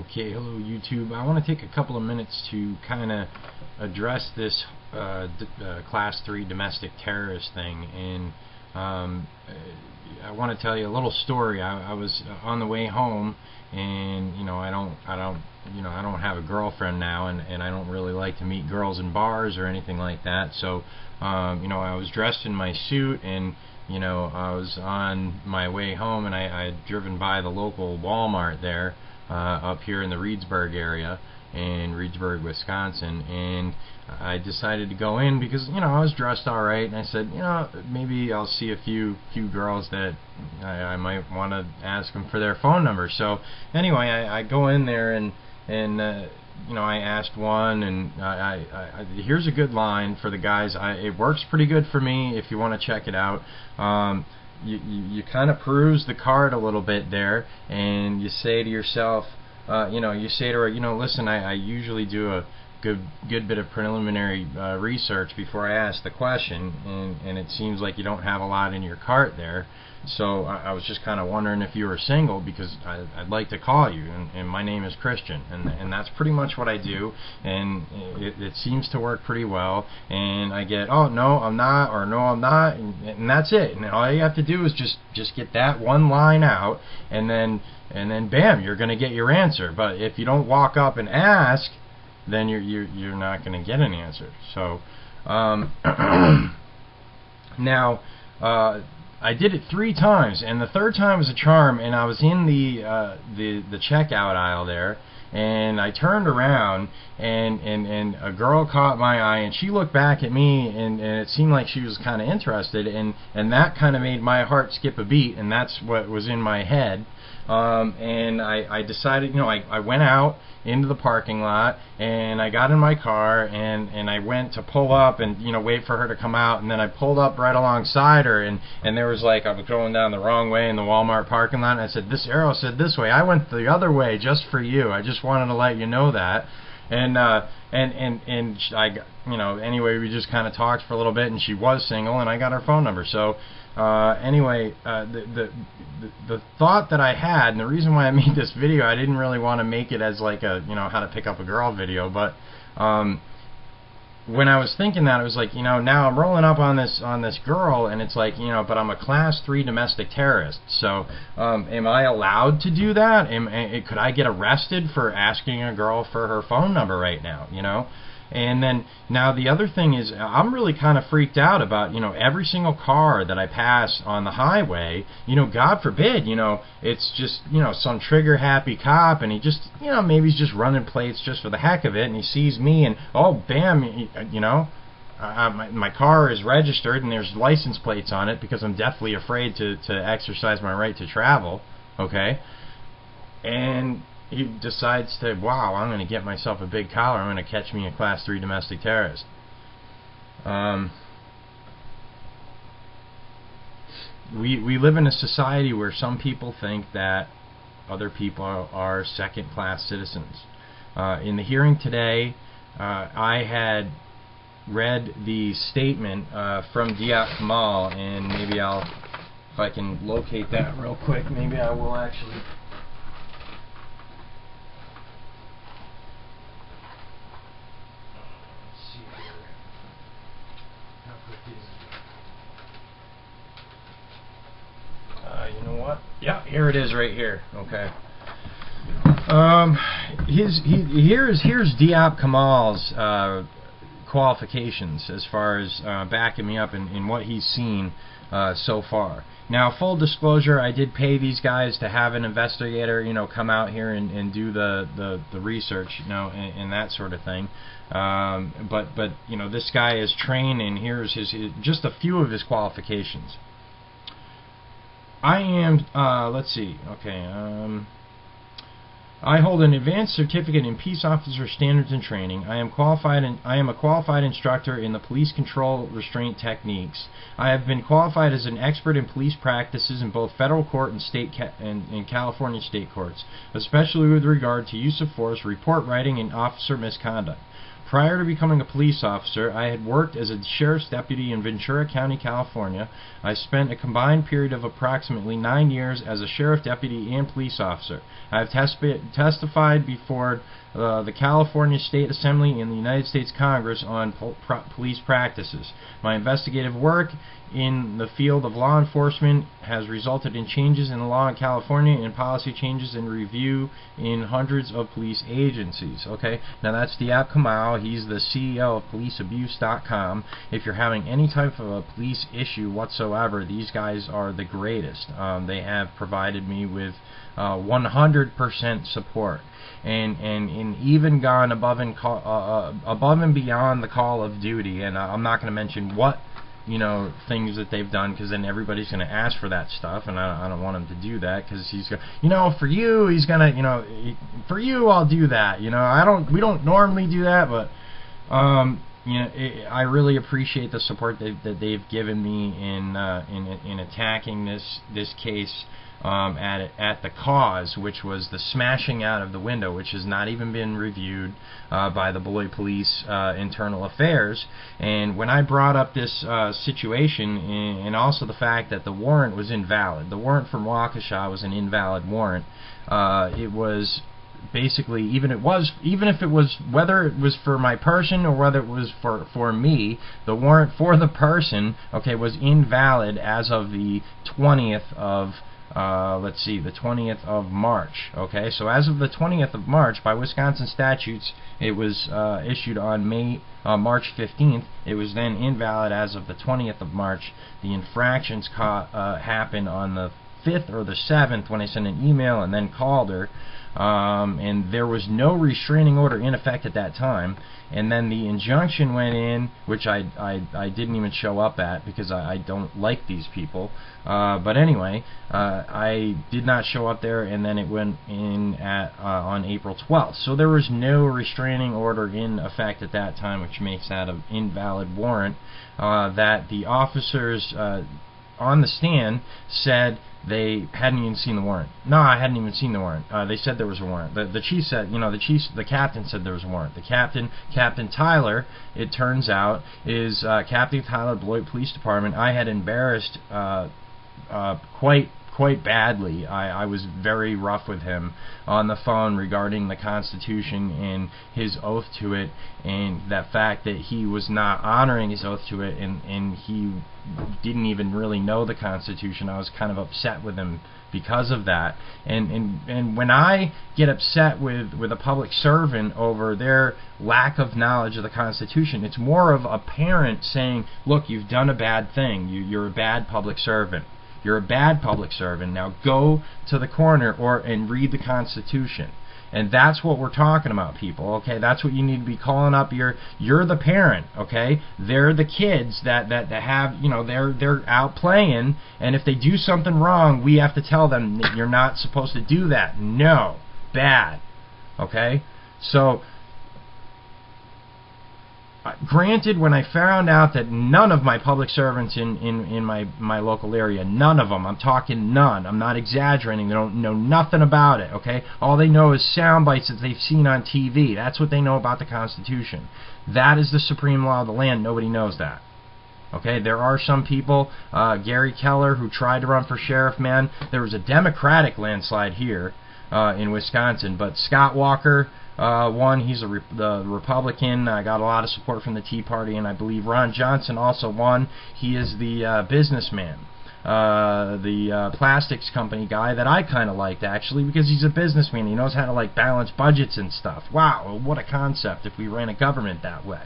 Okay, hello YouTube. I want to take a couple of minutes to kind of address this Class 3 domestic terrorist thing, and I want to tell you a little story. I was on the way home, and I don't have a girlfriend now, and I don't really like to meet girls in bars or anything like that. So I was dressed in my suit, and I was on my way home, and I had driven by the local Walmart there. Up here in the Reedsburg area in Reedsburg, Wisconsin, and I decided to go in because I was dressed all right, and I said maybe I'll see a few girls that I might want to ask them for their phone number. So anyway, I go in there, and I asked one, and here's a good line for the guys. It works pretty good for me if you want to check it out. You kind of peruse the card a little bit there, and you say to yourself, you say to her, listen, I usually do a good bit of preliminary research before I ask the question, and it seems like you don't have a lot in your cart there. So I was just kind of wondering if you were single, because I'd like to call you, and my name is Christian, and that's pretty much what I do, and it seems to work pretty well. And I get, oh no I'm not, or no I'm not, and that's it. And all you have to do is just get that one line out, and then bam, you're going to get your answer. But if you don't walk up and ask, then you're not going to get an answer. So now I did it 3 times, and the 3rd time was a charm. And I was in the checkout aisle there, and I turned around, and a girl caught my eye, and she looked back at me, and it seemed like she was kind of interested, and that kind of made my heart skip a beat, and that's what was in my head. And I decided, I went out into the parking lot, and I got in my car, and I went to pull up and wait for her to come out, and then I pulled up right alongside her, and there was I was going down the wrong way in the Walmart parking lot, and I said, this arrow said this way. I went the other way just for you. I just wanted to let you know that. And anyway, we just kind of talked for a little bit, and she was single, and I got her phone number. So anyway, the thought that I had, and the reason why I made this video, I didn't really want to make it as like a how to pick up a girl video, but when I was thinking that, it was like, now I'm rolling up on this girl, and it's like, but I'm a Class 3 domestic terrorist. So am I allowed to do that? Could I get arrested for asking a girl for her phone number right now? And then now the other thing is, I'm really kind of freaked out about every single car that I pass on the highway. God forbid, it's just some trigger happy cop, and he just maybe he's just running plates just for the heck of it, and he sees me, and oh bam, my car is registered and there's license plates on it, because I'm deathly afraid to exercise my right to travel. Okay, and he decides to, wow, I'm going to get myself a big collar. I'm going to catch me a Class 3 domestic terrorist. We live in a society where some people think that other people are second-class citizens. In the hearing today, I had read the statement from Diak Kamal, and maybe if I can locate that real quick, maybe I will actually. You know what? Yeah, here it is right here. Okay. Here's Diak Kamal's qualifications as far as backing me up in what he's seen so far. Now, full disclosure, I did pay these guys to have an investigator, come out here and do the research, and that sort of thing. But this guy is trained, and here's his just a few of his qualifications. I am, let's see, okay, I hold an advanced certificate in peace officer standards and training. I am a qualified instructor in the police control restraint techniques. I have been qualified as an expert in police practices in both federal court and and California state courts, especially with regard to use of force, report writing, and officer misconduct. Prior to becoming a police officer, I had worked as a sheriff's deputy in Ventura County, California. I spent a combined period of approximately 9 years as a sheriff deputy and police officer. I have testified before the California State Assembly and the United States Congress on police practices. My investigative work in the field of law enforcement has resulted in changes in the law in California and policy changes and review in hundreds of police agencies. Okay, now that's Diab Kamau. He's the CEO of PoliceAbuse.com. If you're having any type of a police issue whatsoever, these guys are the greatest. They have provided me with 100% support. And even gone above and beyond the call of duty. And I'm not going to mention what things that they've done, because then everybody's going to ask for that stuff, and I don't want him to do that, because he's going, for you, he's going to, for you, I'll do that. We don't normally do that, but I really appreciate the support that they've given me in attacking this case. At the cause, which was the smashing out of the window, which has not even been reviewed by the Beloit Police Internal Affairs. And when I brought up this situation, and also the fact that the warrant was invalid, the warrant from Waukesha was an invalid warrant. It was basically, whether it was for my person or whether it was for me, the warrant for the person, okay, was invalid as of the 20th of the 20th of March. Okay, so as of the 20th of March, by Wisconsin statutes, it was issued on March 15th. It was then invalid as of the 20th of March. The infractions happened on the 5th or the 7th when I sent an email and then called her. And there was no restraining order in effect at that time. And then the injunction went in, which I didn't even show up at, because I don't like these people. But anyway, I did not show up there, and then it went in on April 12th. So there was no restraining order in effect at that time, which makes that an invalid warrant. That the officers on the stand said they hadn't even seen the warrant. No, I hadn't even seen the warrant. They said there was a warrant. The chief said, the captain said there was a warrant. Captain Tyler, it turns out, is Captain Tyler, Beloit Police Department. I had embarrassed quite badly. I was very rough with him on the phone regarding the Constitution and his oath to it, and that fact that he was not honoring his oath to it, and he didn't even really know the Constitution. I was kind of upset with him because of that. And when I get upset with a public servant over their lack of knowledge of the Constitution, it's more of a parent saying, look, you've done a bad thing. You're a bad public servant. You're a bad public servant. Now go to the corner and read the Constitution. And that's what we're talking about, people. Okay, that's what you need to be calling up. You're the parent. Okay, they're the kids that have, they're out playing, and if they do something wrong, we have to tell them that you're not supposed to do that. No, bad. Okay, so. Granted, when I found out that none of my public servants in my local area, none of them, I'm talking none, I'm not exaggerating, they don't know nothing about it, okay? All they know is sound bites that they've seen on TV. That's what they know about the Constitution. That is the supreme law of the land. Nobody knows that. Okay, there are some people, Gary Keller, who tried to run for sheriff, man. There was a Democratic landslide here in Wisconsin, but Scott Walker won. He's the Republican. I got a lot of support from the Tea Party, and I believe Ron Johnson also won. He is the businessman, the plastics company guy that I kind of liked, actually, because he's a businessman. He knows how to balance budgets and stuff. Wow, what a concept if we ran a government that way.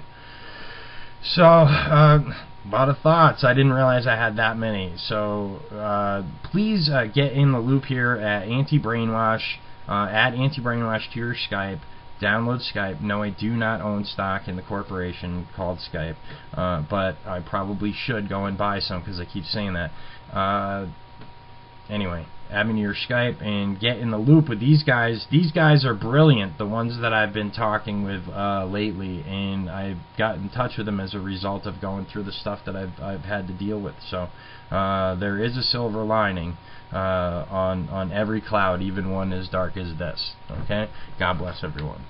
So, a lot of thoughts. I didn't realize I had that many. So, please get in the loop here at Anti-Brainwash, add Anti-Brainwash to your Skype. Download Skype. No, I do not own stock in the corporation called Skype, but I probably should go and buy some, because I keep saying that. Anyway, add me to your Skype and get in the loop with these guys. These guys are brilliant, the ones that I've been talking with lately, and I've got in touch with them as a result of going through the stuff that I've had to deal with. So there is a silver lining on every cloud, even one as dark as this. Okay? God bless everyone.